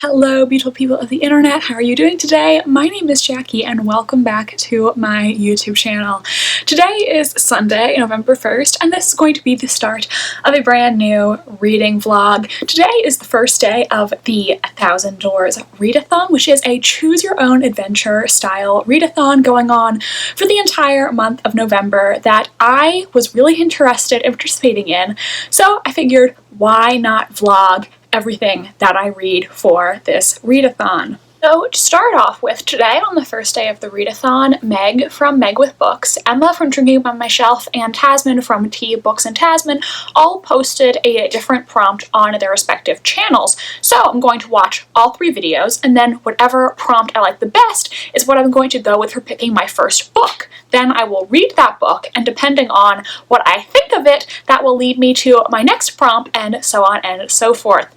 Hello, beautiful people of the internet. How are you doing today? My name is Jackie and welcome back to my YouTube channel. Today is Sunday, November 1st, and this is going to be the start of a brand new reading vlog. Today is the first day of the 1,000 Doors Readathon, which is a choose your own adventure style readathon going on for the entire month of November that I was really interested in participating in. So I figured, why not vlog everything that I read for this readathon. So to start off with, today on the first day of the readathon, Meg from Meg with Books, Emma from Drinking by My Shelf, and Tasman from Tea Books and Tasman all posted a different prompt on their respective channels. So I'm going to watch all three videos, and then whatever prompt I like the best is what I'm going to go with for picking my first book. Then I will read that book, and depending on what I think of it, that will lead me to my next prompt, and so on and so forth.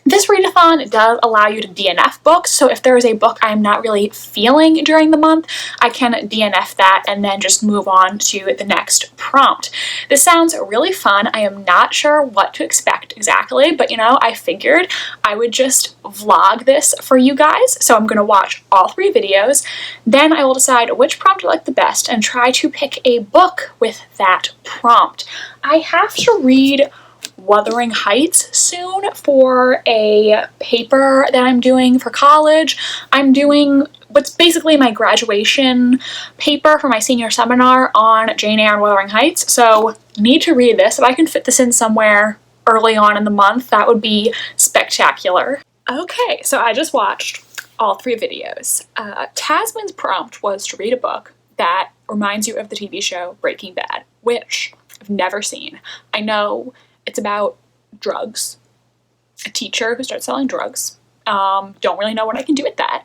This readathon does allow you to DNF books, so if there is a book I'm not really feeling during the month, I can DNF that and then just move on to the next prompt. This sounds really fun. I am not sure what to expect exactly, but I figured I would just vlog this for you guys, so I'm going to watch all three videos, then I will decide which prompt I like the best and try to pick a book with that prompt. I have to read Wuthering Heights soon for a paper that I'm doing for college. I'm doing what's basically my graduation paper for my senior seminar on Jane Eyre and Wuthering Heights, so need to read this. If I can fit this in somewhere early on in the month, that would be spectacular. Okay, so I just watched all three videos. Tasman's prompt was to read a book that reminds you of the TV show Breaking Bad, which I've never seen. I know it's about drugs, a teacher who starts selling drugs. Don't really know what I can do with that.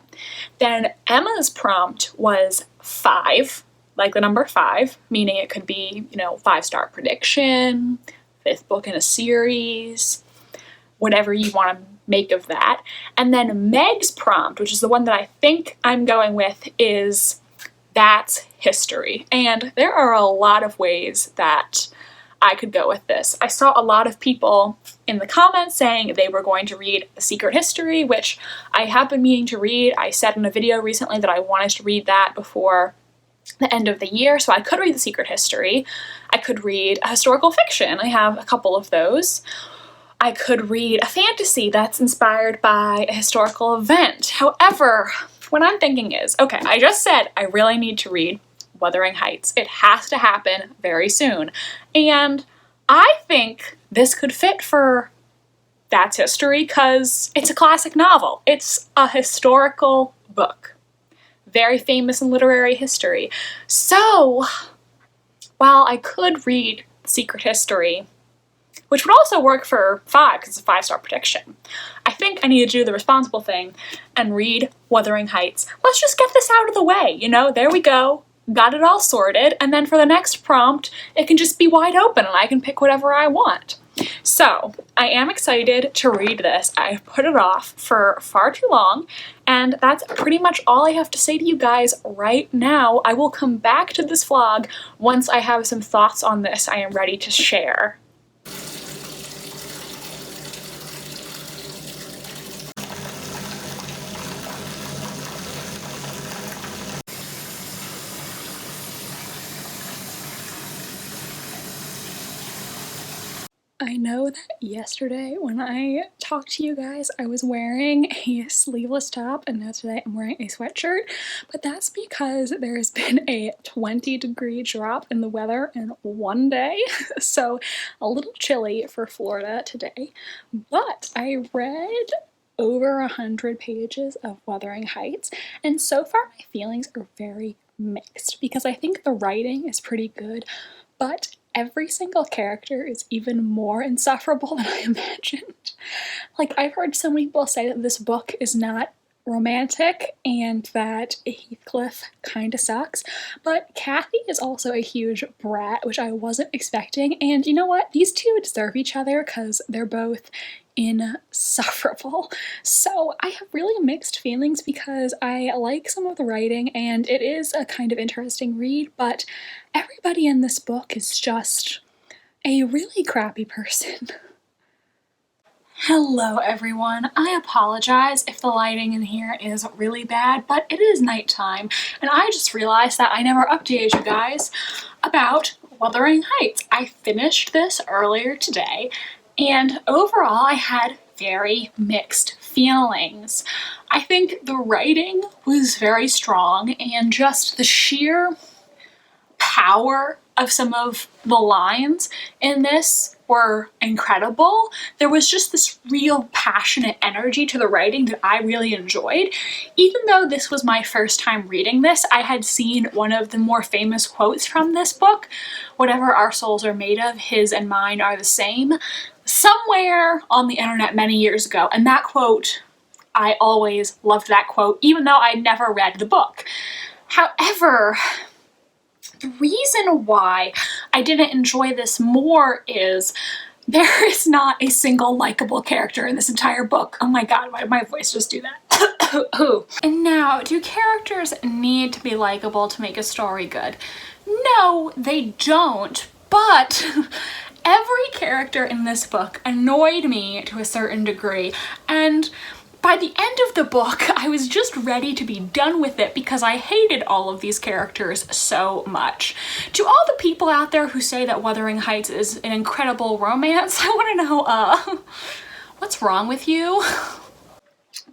Then Emma's prompt was 5, like the number 5, meaning it could be, 5-star prediction, 5th book in a series, whatever you want to make of that. And then Meg's prompt, which is the one that I think I'm going with, is that's history. And there are a lot of ways that I could go with this. I saw a lot of people in the comments saying they were going to read The Secret History, which I have been meaning to read. I said in a video recently that I wanted to read that before the end of the year, so I could read The Secret History. I could read a historical fiction. I have a couple of those. I could read a fantasy that's inspired by a historical event. However, what I'm thinking is, okay, I just said I really need to read Wuthering Heights. It has to happen very soon. And I think this could fit for That's History because it's a classic novel. It's a historical book. Very famous in literary history. So, while I could read Secret History, which would also work for 5 because it's a 5-star prediction, I think I need to do the responsible thing and read Wuthering Heights. Let's just get this out of the way, there we go. Got it all sorted, and then for the next prompt, it can just be wide open and I can pick whatever I want. So, I am excited to read this. I've put it off for far too long, and that's pretty much all I have to say to you guys right now. I will come back to this vlog once I have some thoughts on this I am ready to share. I know that yesterday when I talked to you guys, I was wearing a sleeveless top, and now today I'm wearing a sweatshirt, but that's because there has been a 20-degree drop in the weather in one day, so a little chilly for Florida today. But I read over 100 pages of Wuthering Heights, and so far my feelings are very mixed because I think the writing is pretty good, but every single character is even more insufferable than I imagined. Like, I've heard so many people say that this book is not romantic and that Heathcliff kinda sucks, but Kathy is also a huge brat, which I wasn't expecting, and you know what? These two deserve each other because they're both insufferable. So I have really mixed feelings because I like some of the writing and it is a kind of interesting read, but everybody in this book is just a really crappy person. Hello everyone. I apologize if the lighting in here is really bad, but it is nighttime and I just realized that I never updated you guys about Wuthering Heights. I finished this earlier today and overall I had very mixed feelings. I think the writing was very strong and just the sheer power of some of the lines in this were incredible. There was just this real passionate energy to the writing that I really enjoyed. Even though this was my first time reading this, I had seen one of the more famous quotes from this book, "Whatever our souls are made of, his and mine are the same," somewhere on the internet many years ago. And that quote, I always loved that quote, even though I never read the book. However, the reason why I didn't enjoy this more is there is not a single likable character in this entire book. Oh my god, why did my voice just do that? And now, do characters need to be likable to make a story good? No, they don't, but every character in this book annoyed me to a certain degree, and by the end of the book, I was just ready to be done with it because I hated all of these characters so much. To all the people out there who say that Wuthering Heights is an incredible romance, I want to know, what's wrong with you?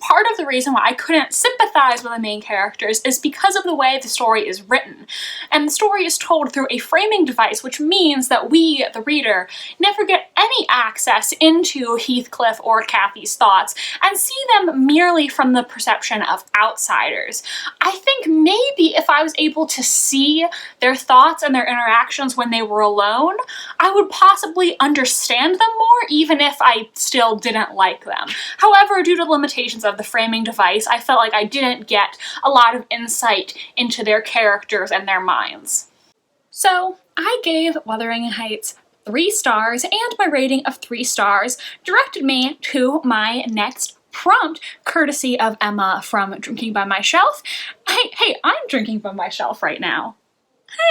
Part of the reason why I couldn't sympathize with the main characters is because of the way the story is written. And the story is told through a framing device, which means that we, the reader, never get any access into Heathcliff or Kathy's thoughts and see them merely from the perception of outsiders. I think maybe if I was able to see their thoughts and their interactions when they were alone, I would possibly understand them more, even if I still didn't like them. However, due to limitations of the framing device, I felt like I didn't get a lot of insight into their characters and their minds. So I gave Wuthering Heights 3 stars, and my rating of 3 stars directed me to my next prompt, courtesy of Emma from Drinking by My Shelf. Hey, I'm drinking by my shelf right now.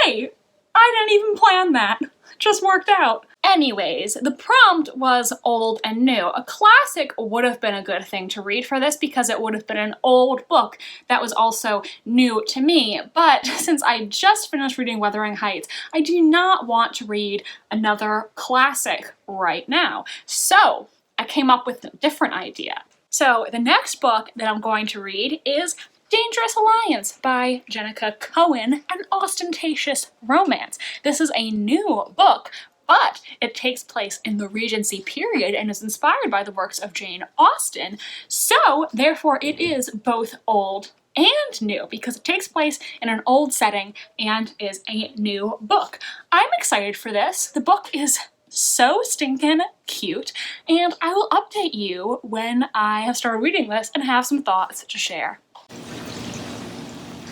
Hey, I didn't even plan that. Just worked out. Anyways, the prompt was old and new. A classic would have been a good thing to read for this because it would have been an old book that was also new to me. But since I just finished reading Wuthering Heights, I do not want to read another classic right now. So I came up with a different idea. So the next book that I'm going to read is Dangerous Alliance by Jennica Cohen, an ostentatious romance. This is a new book, but it takes place in the Regency period and is inspired by the works of Jane Austen, so therefore it is both old and new because it takes place in an old setting and is a new book. I'm excited for this. The book is so stinking cute, and I will update you when I have started reading this and have some thoughts to share.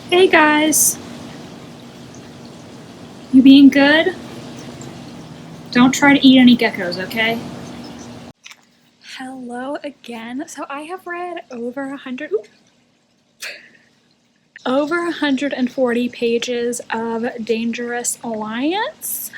Hey guys! You being good? Don't try to eat any geckos, okay? Hello again. So I have read over 140 pages of Dangerous Alliance.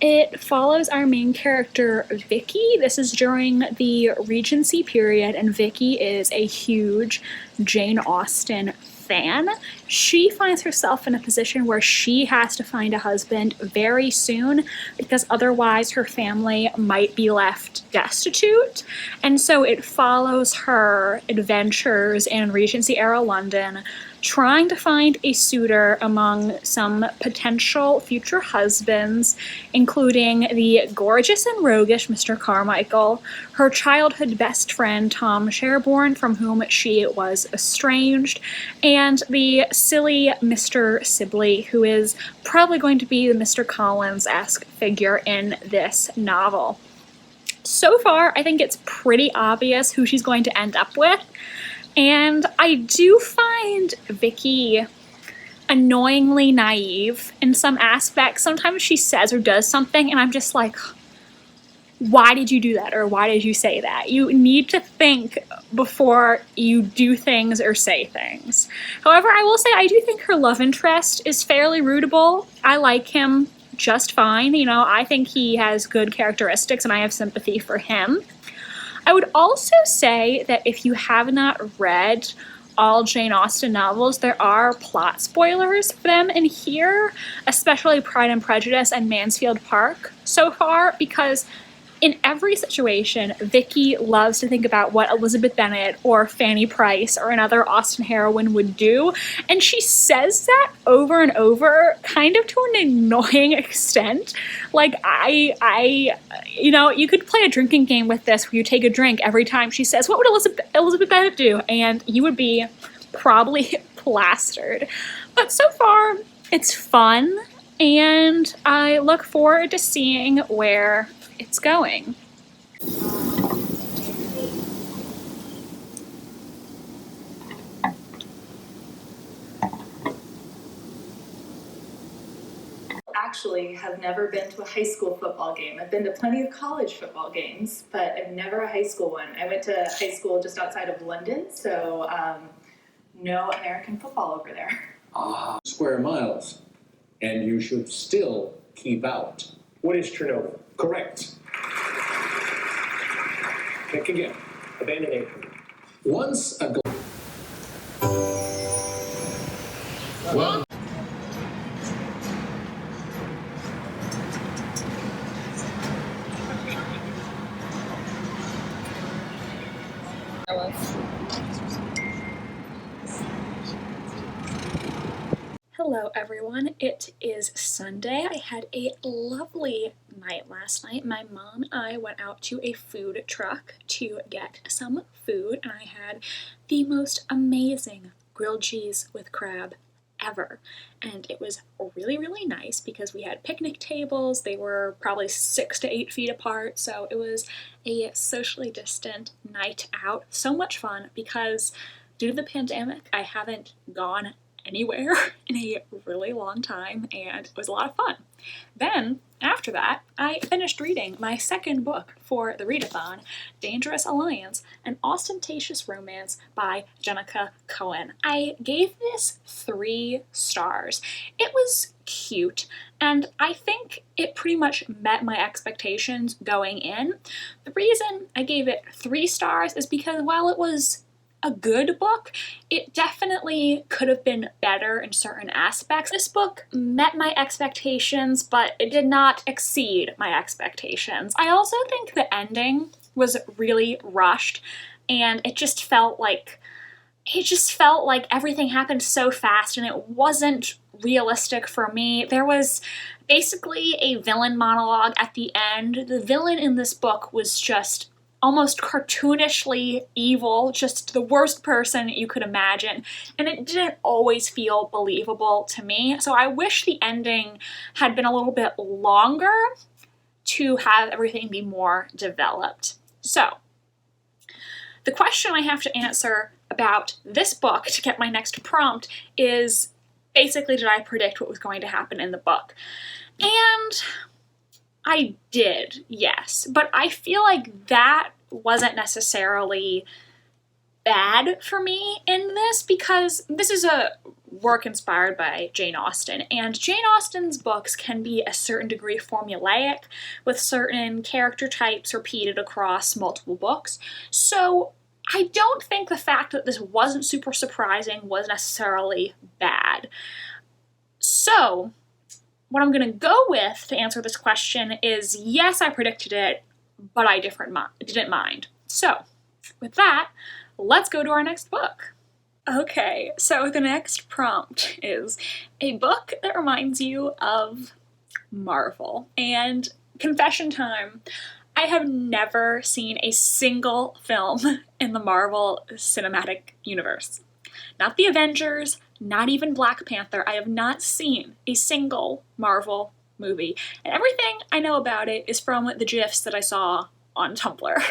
It follows our main character, Vicky. This is during the Regency period, and Vicky is a huge Jane Austen fan. She finds herself in a position where she has to find a husband very soon because otherwise her family might be left destitute. And so it follows her adventures in Regency era London, trying to find a suitor among some potential future husbands, including the gorgeous and roguish Mr. Carmichael, her childhood best friend Tom Sherborne, from whom she was estranged, and the silly Mr. Sibley, who is probably going to be the Mr. Collins-esque figure in this novel. So far, I think it's pretty obvious who she's going to end up with. And I do find Vicky annoyingly naive in some aspects. Sometimes she says or does something and I'm just like, why did you do that? Or why did you say that? You need to think before you do things or say things. However, I will say I do think her love interest is fairly rootable. I like him just fine. You know, I think he has good characteristics and I have sympathy for him. I would also say that if you have not read all Jane Austen novels, there are plot spoilers for them in here, especially Pride and Prejudice and Mansfield Park so far, because in every situation, Vicky loves to think about what Elizabeth Bennet or Fanny Price or another Austen heroine would do, and she says that over and over, kind of to an annoying extent. Like, you know, you could play a drinking game with this where you take a drink every time she says, "What would Elizabeth Bennet do?" And you would be probably plastered. But so far, it's fun, and I look forward to seeing where it's going. Actually have never been to a high school football game. I've been to plenty of college football games, but I've never a high school one. I went to high school just outside of London, so no American football over there. Square miles, and you should still keep out. What is Chernobyl? Correct. Pick again. Abandon 800. Once a Well, Hello everyone, it is Sunday. I had a lovely night last night. My mom and I went out to a food truck to get some food, and I had the most amazing grilled cheese with crab ever. And it was really, really nice because we had picnic tables. They were probably 6 to 8 feet apart, so it was a socially distant night out. So much fun because due to the pandemic, I haven't gone anywhere in a really long time, and it was a lot of fun. Then, after that, I finished reading my second book for the Readathon, Dangerous Alliance, an Ostentatious Romance by Jennica Cohen. I gave this 3 stars. It was cute, and I think it pretty much met my expectations going in. The reason I gave it 3 stars is because while it was a good book, it definitely could have been better in certain aspects. This book met my expectations, but it did not exceed my expectations. I also think the ending was really rushed, and it just felt like everything happened so fast and it wasn't realistic for me. There was basically a villain monologue at the end. The villain in this book was just almost cartoonishly evil, just the worst person you could imagine, and it didn't always feel believable to me. So I wish the ending had been a little bit longer to have everything be more developed. So, the question I have to answer about this book to get my next prompt is basically, did I predict what was going to happen in the book? And I did, yes, but I feel like that wasn't necessarily bad for me in this, because this is a work inspired by Jane Austen, and Jane Austen's books can be a certain degree formulaic, with certain character types repeated across multiple books. So I don't think the fact that this wasn't super surprising was necessarily bad. So what I'm going to go with to answer this question is, yes, I predicted it, but I didn't mind. So, with that, let's go to our next book. Okay, so the next prompt is a book that reminds you of Marvel. And confession time, I have never seen a single film in the Marvel Cinematic Universe. Not the Avengers, not even Black Panther. I have not seen a single Marvel movie, and everything I know about it is from the GIFs that I saw on Tumblr.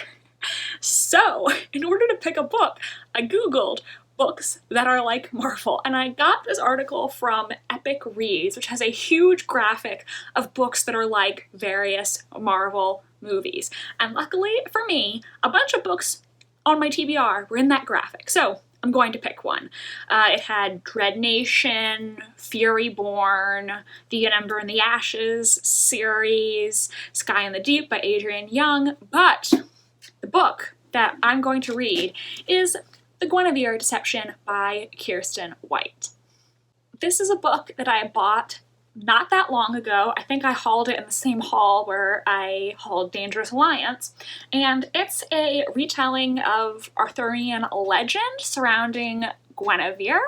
So, in order to pick a book, I googled books that are like Marvel, and I got this article from Epic Reads, which has a huge graphic of books that are like various Marvel movies. And luckily for me, a bunch of books on my TBR were in that graphic, so I'm going to pick one. It had Dread Nation, Fury Born, The Ember and the Ashes series, Sky in the Deep by Adrienne Young, but the book that I'm going to read is The Gwenevere Deception by Kirsten White. This is a book that I bought not that long ago. I think I hauled it in the same haul where I hauled Dangerous Alliance, and it's a retelling of Arthurian legend surrounding Gwenevere.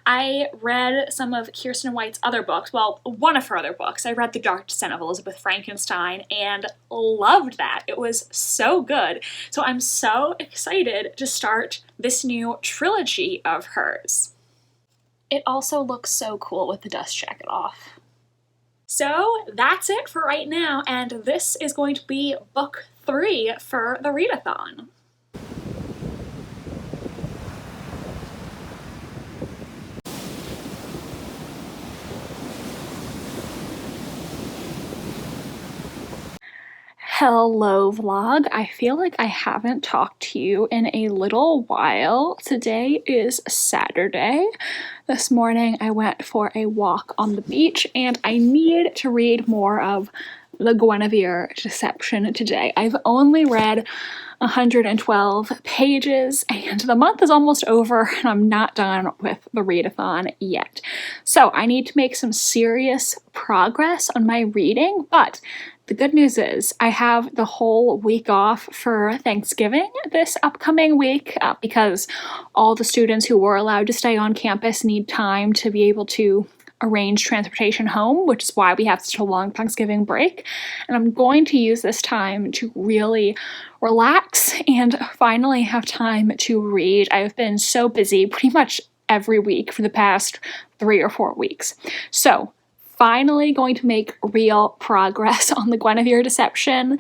I read some of Kirsten White's other books, well, one of her other books. I read The Dark Descent of Elizabeth Frankenstein and loved that. It was so good. So I'm so excited to start this new trilogy of hers. It also looks so cool with the dust jacket off. So that's it for right now, and this is going to be book 3 for the Readathon. Hello vlog. I feel like I haven't talked to you in a little while. Today is Saturday. This morning I went for a walk on the beach and I need to read more of The Gwenevere Deception today. I've only read 112 pages and the month is almost over and I'm not done with the readathon yet. So I need to make some serious progress on my reading, but the good news is I have the whole week off for Thanksgiving this upcoming week because all the students who were allowed to stay on campus need time to be able to arrange transportation home, which is why we have such a long Thanksgiving break. And I'm going to use this time to really relax and finally have time to read. I've been so busy pretty much every week for the past 3 or 4 weeks. So finally going to make real progress on the Gwenevere Deception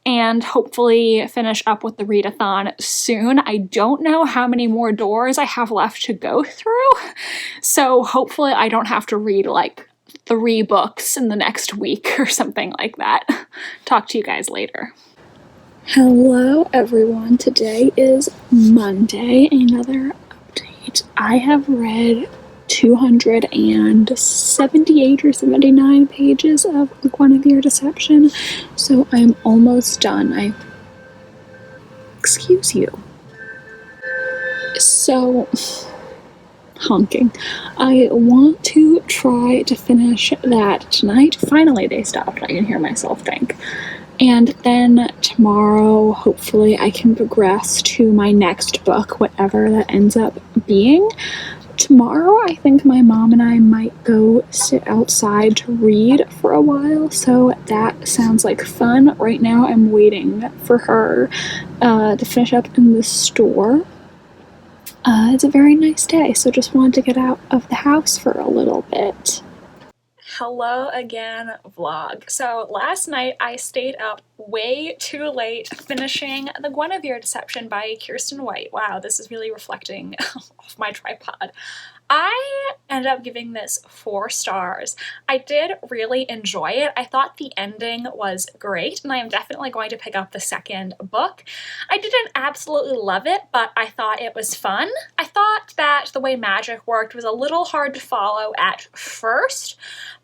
and hopefully finish up with the readathon soon. I don't know how many more doors I have left to go through, so hopefully I don't have to read like 3 books in the next week or something like that. Talk to you guys later. Hello everyone, today is Monday, another update. I have read 278 or 79 pages of The Gwenevere Deception, so I'm almost done. Excuse you. So, honking. I want to try to finish that tonight. Finally, they stopped. I can hear myself think. And then tomorrow, hopefully, I can progress to my next book, whatever that ends up being. Tomorrow, I think my mom and I might go sit outside to read for a while, so that sounds like fun. Right now, I'm waiting for her to finish up in the store. It's a very nice day, so just wanted to get out of the house for a little bit. Hello again, vlog. So last night I stayed up way too late finishing The Gwenevere Deception by Kirsten White. Wow, this is really reflecting off my tripod. I ended up giving this 4 stars. I did really enjoy it. I thought the ending was great, and I am definitely going to pick up the second book. I didn't absolutely love it, but I thought it was fun. I thought that the way magic worked was a little hard to follow at first,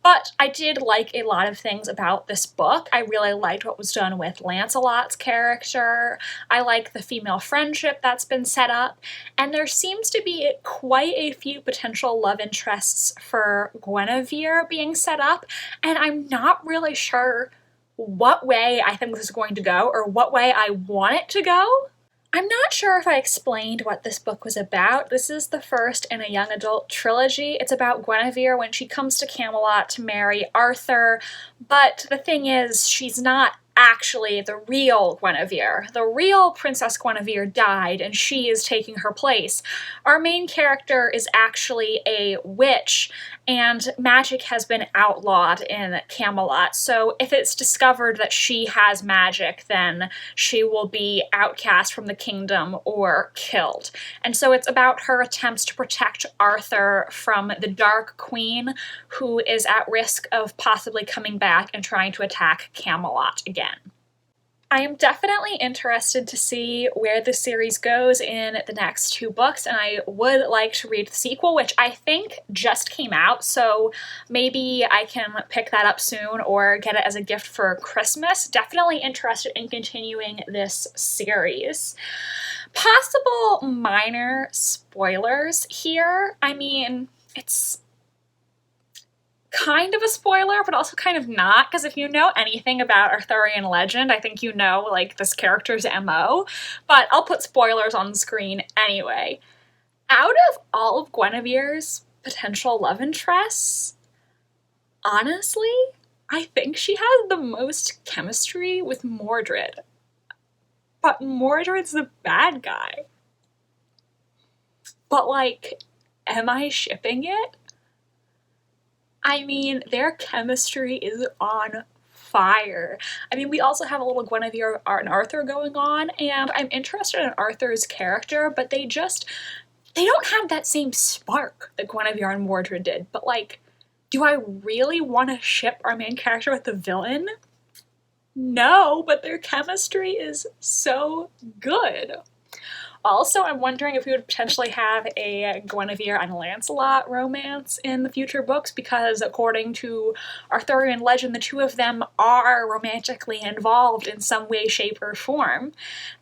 but I did like a lot of things about this book. I really liked what was done with Lancelot's character. I like the female friendship that's been set up, and there seems to be quite a few potential love interests for Gwenevere being set up, and I'm not really sure what way I think this is going to go or what way I want it to go. I'm not sure if I explained what this book was about. This is the first in a young adult trilogy. It's about Gwenevere when she comes to Camelot to marry Arthur, but the thing is, she's not actually the real Gwenevere. The real Princess Gwenevere died and she is taking her place. Our main character is actually a witch and magic has been outlawed in Camelot, so if it's discovered that she has magic, then she will be outcast from the kingdom or killed. And so it's about her attempts to protect Arthur from the Dark Queen, who is at risk of possibly coming back and trying to attack Camelot again. I am definitely interested to see where the series goes in the next 2 books, and I would like to read the sequel, which I think just came out, so maybe I can pick that up soon or get it as a gift for Christmas. Definitely interested in continuing this series. Possible minor spoilers here. I mean, it's kind of a spoiler, but also kind of not, because if you know anything about Arthurian legend, I think you know, like, this character's MO, but I'll put spoilers on the screen anyway. Out of all of Guinevere's potential love interests, honestly, I think she has the most chemistry with Mordred. But Mordred's the bad guy. But, like, am I shipping it? I mean, their chemistry is on fire. I mean, we also have a little Gwenevere and Arthur going on, and I'm interested in Arthur's character, but they don't have that same spark that Gwenevere and Mordred did. But, like, do I really want to ship our main character with the villain? No, but their chemistry is so good. Also, I'm wondering if we would potentially have a Gwenevere and Lancelot romance in the future books, because according to Arthurian legend, the two of them are romantically involved in some way, shape, or form.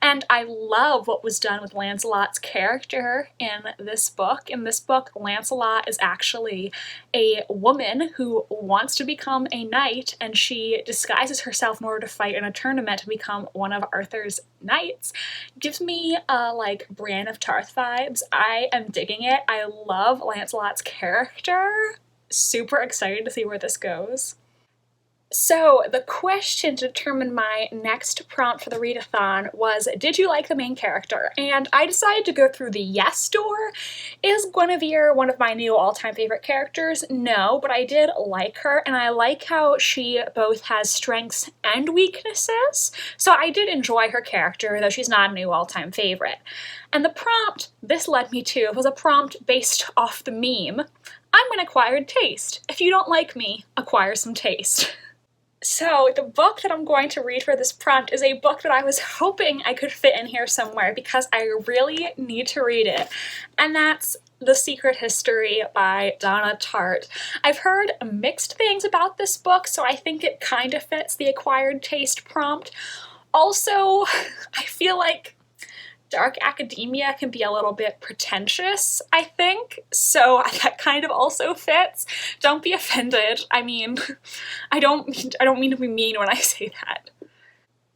And I love what was done with Lancelot's character in this book. In this book, Lancelot is actually a woman who wants to become a knight, and she disguises herself in order to fight in a tournament to become one of Arthur's knights. Gives me like Bran of Tarth vibes. I am digging it. I love Lancelot's character. Super excited to see where this goes. So the question to determine my next prompt for the readathon was, did you like the main character? And I decided to go through the yes door. Is Gwenevere one of my new all-time favorite characters? No, but I did like her, and I like how she both has strengths and weaknesses. So I did enjoy her character, though she's not a new all-time favorite. And the prompt this led me to was a prompt based off the meme, I'm an acquired taste. If you don't like me, acquire some taste. So the book that I'm going to read for this prompt is a book that I was hoping I could fit in here somewhere because I really need to read it, and that's The Secret History by Donna Tartt. I've heard mixed things about this book, so I think it kind of fits the acquired taste prompt. Also, I feel like dark academia can be a little bit pretentious, I think, so that kind of also fits. Don't be offended. I mean, I don't mean to be mean when I say that.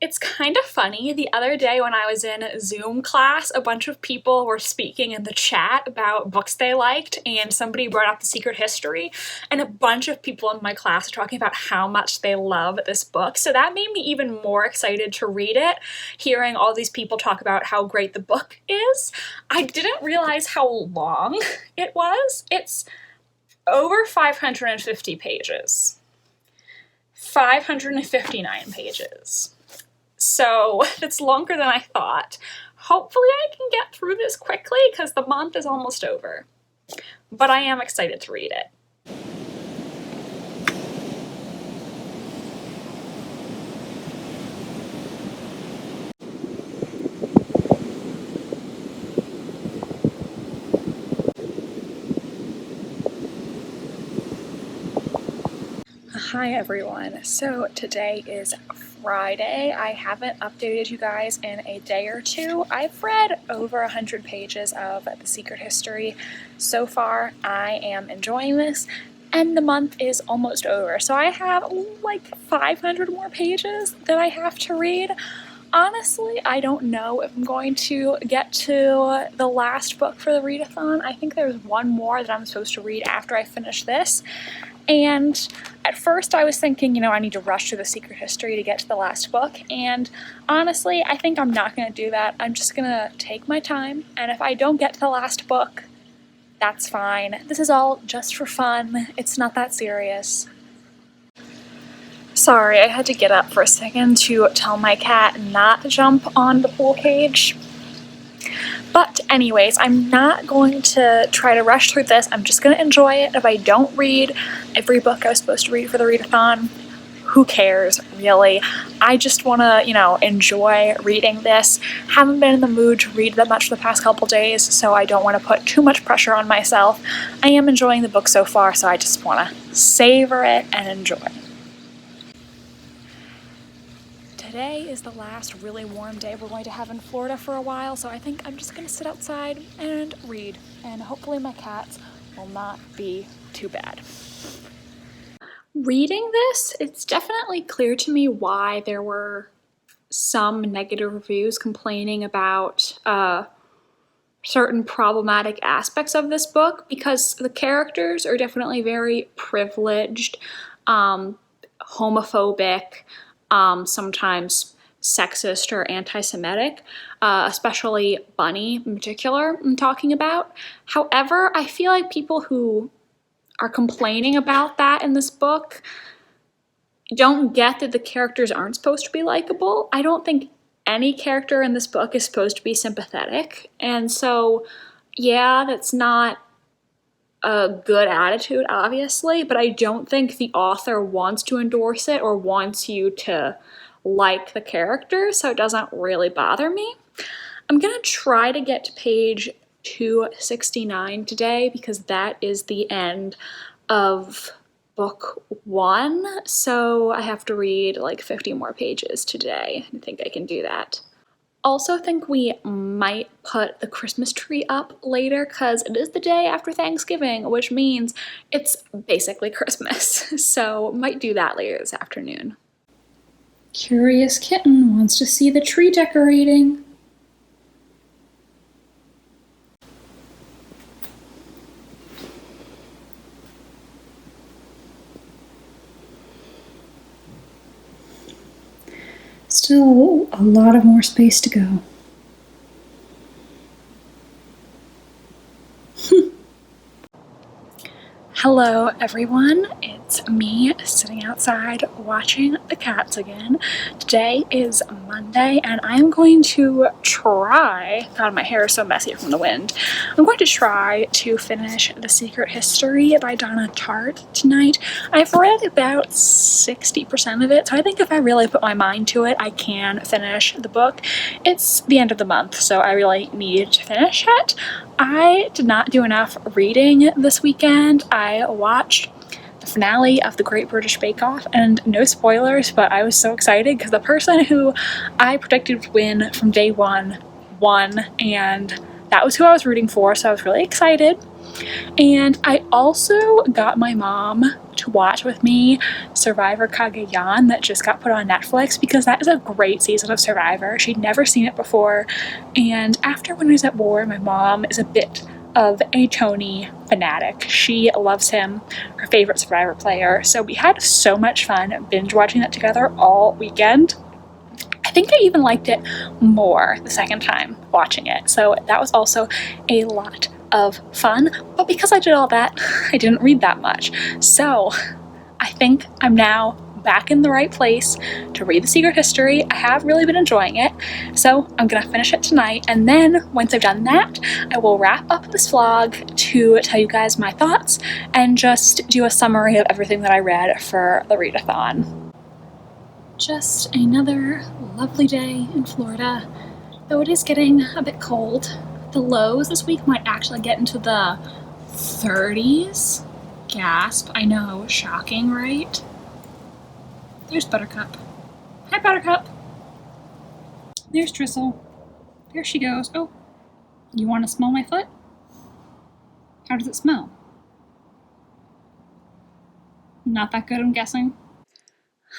It's kind of funny, the other day when I was in Zoom class, a bunch of people were speaking in the chat about books they liked, and somebody brought up The Secret History, and a bunch of people in my class were talking about how much they love this book, so that made me even more excited to read it, hearing all these people talk about how great the book is. I didn't realize how long it was. It's over 550 pages. 559 pages. So it's longer than I thought. Hopefully I can get through this quickly because the month is almost over. But I am excited to read it. Hi everyone. So today is Friday. I haven't updated you guys in a day or two. I've read over 100 pages of The Secret History so far. I am enjoying this, and the month is almost over. So I have like 500 more pages that I have to read. Honestly, I don't know if I'm going to get to the last book for the readathon. I think there's one more that I'm supposed to read after I finish this. And at first I was thinking, I need to rush through The Secret History to get to the last book, and honestly, I think I'm not going to do that. I'm just going to take my time, and if I don't get to the last book, that's fine. This is all just for fun. It's not that serious. Sorry, I had to get up for a second to tell my cat not to jump on the pool cage. But anyways, I'm not going to try to rush through this. I'm just going to enjoy it. If I don't read every book I was supposed to read for the readathon, who cares, really? I just want to, enjoy reading this. Haven't been in the mood to read that much the past couple days, so I don't want to put too much pressure on myself. I am enjoying the book so far, so I just want to savor it and enjoy. Today is the last really warm day we're going to have in Florida for a while, so I think I'm just going to sit outside and read, and hopefully my cats will not be too bad. Reading this, it's definitely clear to me why there were some negative reviews complaining about certain problematic aspects of this book, because the characters are definitely very privileged, homophobic, sometimes sexist or anti-Semitic, especially Bunny in particular I'm talking about. However, I feel like people who are complaining about that in this book don't get that the characters aren't supposed to be likable. I don't think any character in this book is supposed to be sympathetic, and so yeah, that's not a good attitude, obviously, but I don't think the author wants to endorse it or wants you to like the characters, so it doesn't really bother me. I'm gonna try to get to page 269 today because that is the end of book 1, so I have to read like 50 more pages today. I think I can do that. Also think we might put the Christmas tree up later because it is the day after Thanksgiving, which means it's basically Christmas. So might do that later this afternoon. Curious Kitten wants to see the tree decorating. Still a lot of more space to go. Hello everyone, it's me sitting outside watching the cats again. Today is Monday and I'm going to try, God my hair is so messy from the wind, I'm going to try to finish The Secret History by Donna Tartt tonight. I've read about 60% of it, so I think if I really put my mind to it, I can finish the book. It's the end of the month, so I really need to finish it. I did not do enough reading this weekend. I watched the finale of The Great British Bake Off, and no spoilers, but I was so excited because the person who I predicted would win from day one won, and that was who I was rooting for, so I was really excited. And I also got my mom to watch with me Survivor Kagayan that just got put on Netflix because that is a great season of Survivor. She'd never seen it before, and after Winners at War, my mom is a bit of a Tony fanatic. She loves him, her favorite Survivor player, so we had so much fun binge watching that together all weekend. I think I even liked it more the second time watching it, so that was also a lot of fun, but because I did all that, I didn't read that much. So I think I'm now back in the right place to read The Secret History. I have really been enjoying it, so I'm gonna finish it tonight, and then once I've done that, I will wrap up this vlog to tell you guys my thoughts and just do a summary of everything that I read for the readathon. Just another lovely day in Florida, though it is getting a bit cold. The lows this week might actually get into the 30s. Gasp. I know, shocking, right? There's Buttercup. Hi, Buttercup. There's Tristle. There she goes. Oh, you want to smell my foot? How does it smell? Not that good, I'm guessing.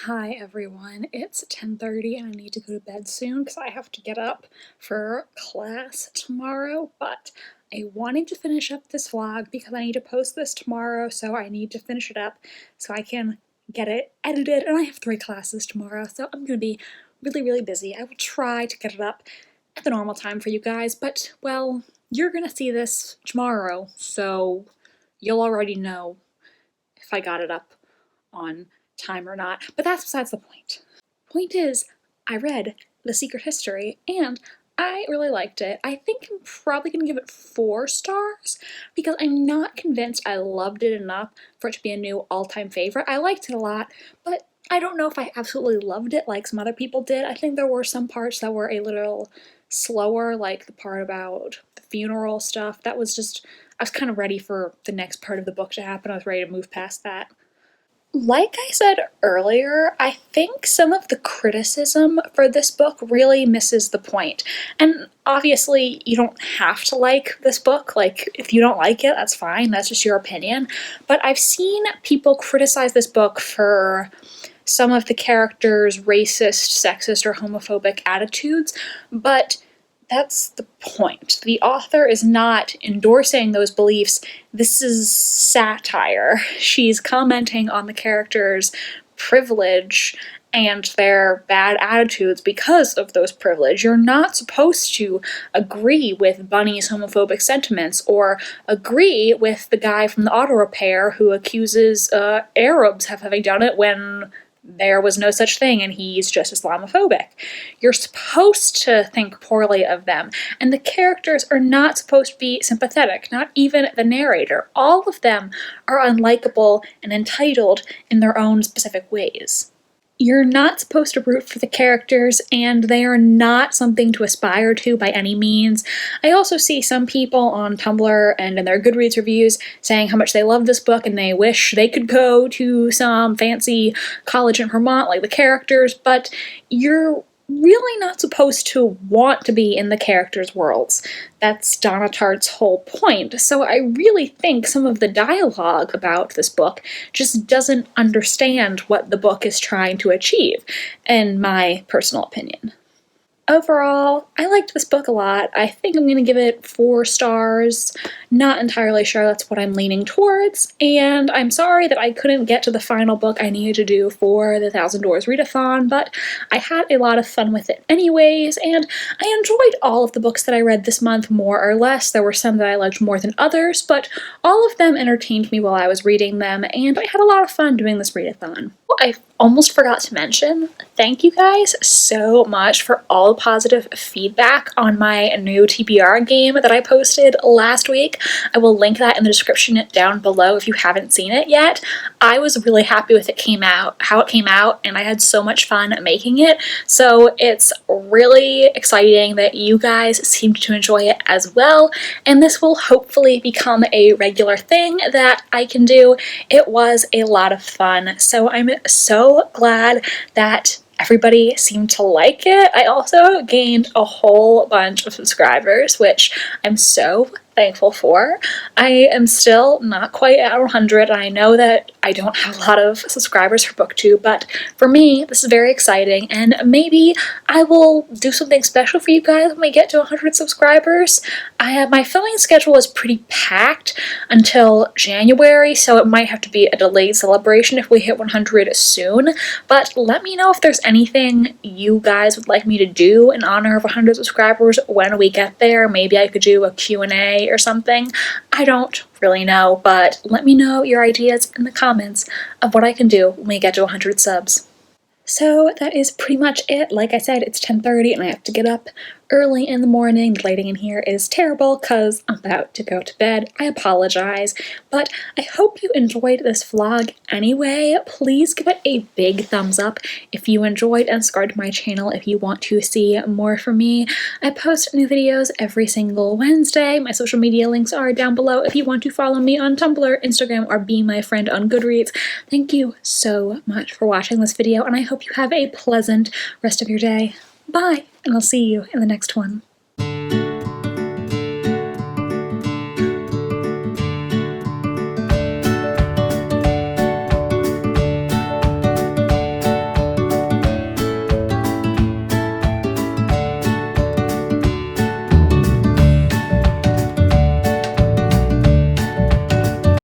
Hi everyone, it's 10:30 and I need to go to bed soon because I have to get up for class tomorrow, but I wanted to finish up this vlog because I need to post this tomorrow, so I need to finish it up so I can get it edited, and I have 3 classes tomorrow, so I'm going to be really busy. I will try to get it up at the normal time for you guys, but, well, you're going to see this tomorrow, so you'll already know if I got it up on time or not, but that's besides the point. Point is, I read The Secret History and I really liked it. I think I'm probably gonna give it 4 stars because I'm not convinced I loved it enough for it to be a new all-time favorite. I liked it a lot, but I don't know if I absolutely loved it like some other people did. I think there were some parts that were a little slower, like the part about the funeral stuff. That was just, I was kind of ready for the next part of the book to happen. I was ready to move past that. Like I said earlier, I think some of the criticism for this book really misses the point. And obviously, you don't have to like this book. Like, if you don't like it, that's fine. That's just your opinion. But I've seen people criticize this book for some of the characters' racist, sexist, or homophobic attitudes, but that's the point. The author is not endorsing those beliefs. This is satire. She's commenting on the characters' privilege and their bad attitudes because of those privilege. You're not supposed to agree with Bunny's homophobic sentiments or agree with the guy from the auto repair who accuses Arabs of having done it when there was no such thing and he's just Islamophobic. You're supposed to think poorly of them, and the characters are not supposed to be sympathetic, not even the narrator. All of them are unlikable and entitled in their own specific ways. You're not supposed to root for the characters, and they are not something to aspire to by any means. I also see some people on Tumblr and in their Goodreads reviews saying how much they love this book and they wish they could go to some fancy college in Vermont like the characters, but you're really not supposed to want to be in the characters' worlds. That's Donna Tartt's whole point. So I really think some of the dialogue about this book just doesn't understand what the book is trying to achieve, in my personal opinion. Overall, I liked this book a lot. I think I'm going to give it 4 stars. Not entirely sure that's what I'm leaning towards, and I'm sorry that I couldn't get to the final book I needed to do for the Thousand Doors Readathon, but I had a lot of fun with it anyways, and I enjoyed all of the books that I read this month more or less. There were some that I liked more than others, but all of them entertained me while I was reading them, and I had a lot of fun doing this readathon. I almost forgot to mention, thank you guys so much for all the positive feedback on my new TBR game that I posted last week. I will link that in the description down below if you haven't seen it yet. I was really happy with how it came out, and I had so much fun making it, so it's really exciting that you guys seemed to enjoy it as well, and this will hopefully become a regular thing that I can do. It was a lot of fun, so I'm so glad that everybody seemed to like it. I also gained a whole bunch of subscribers, which I'm so thankful for. I am still not quite at 100, and I know that I don't have a lot of subscribers for BookTube, but for me, this is very exciting, and maybe I will do something special for you guys when we get to 100 subscribers. My filming schedule is pretty packed until January, so it might have to be a delayed celebration if we hit 100 soon, but let me know if there's anything you guys would like me to do in honor of 100 subscribers when we get there. Maybe I could do a Q&A or something. I don't really know, but let me know your ideas in the comments of what I can do when we get to 100 subs. So that is pretty much it. Like I said, it's 10:30 and I have to get up early in the morning. The lighting in here is terrible because I'm about to go to bed. I apologize, but I hope you enjoyed this vlog anyway. Please give it a big thumbs up if you enjoyed, and subscribe to my channel if you want to see more from me. I post new videos every single Wednesday. My social media links are down below if you want to follow me on Tumblr, Instagram, or be my friend on Goodreads. Thank you so much for watching this video, and I hope you have a pleasant rest of your day. Bye, and I'll see you in the next one.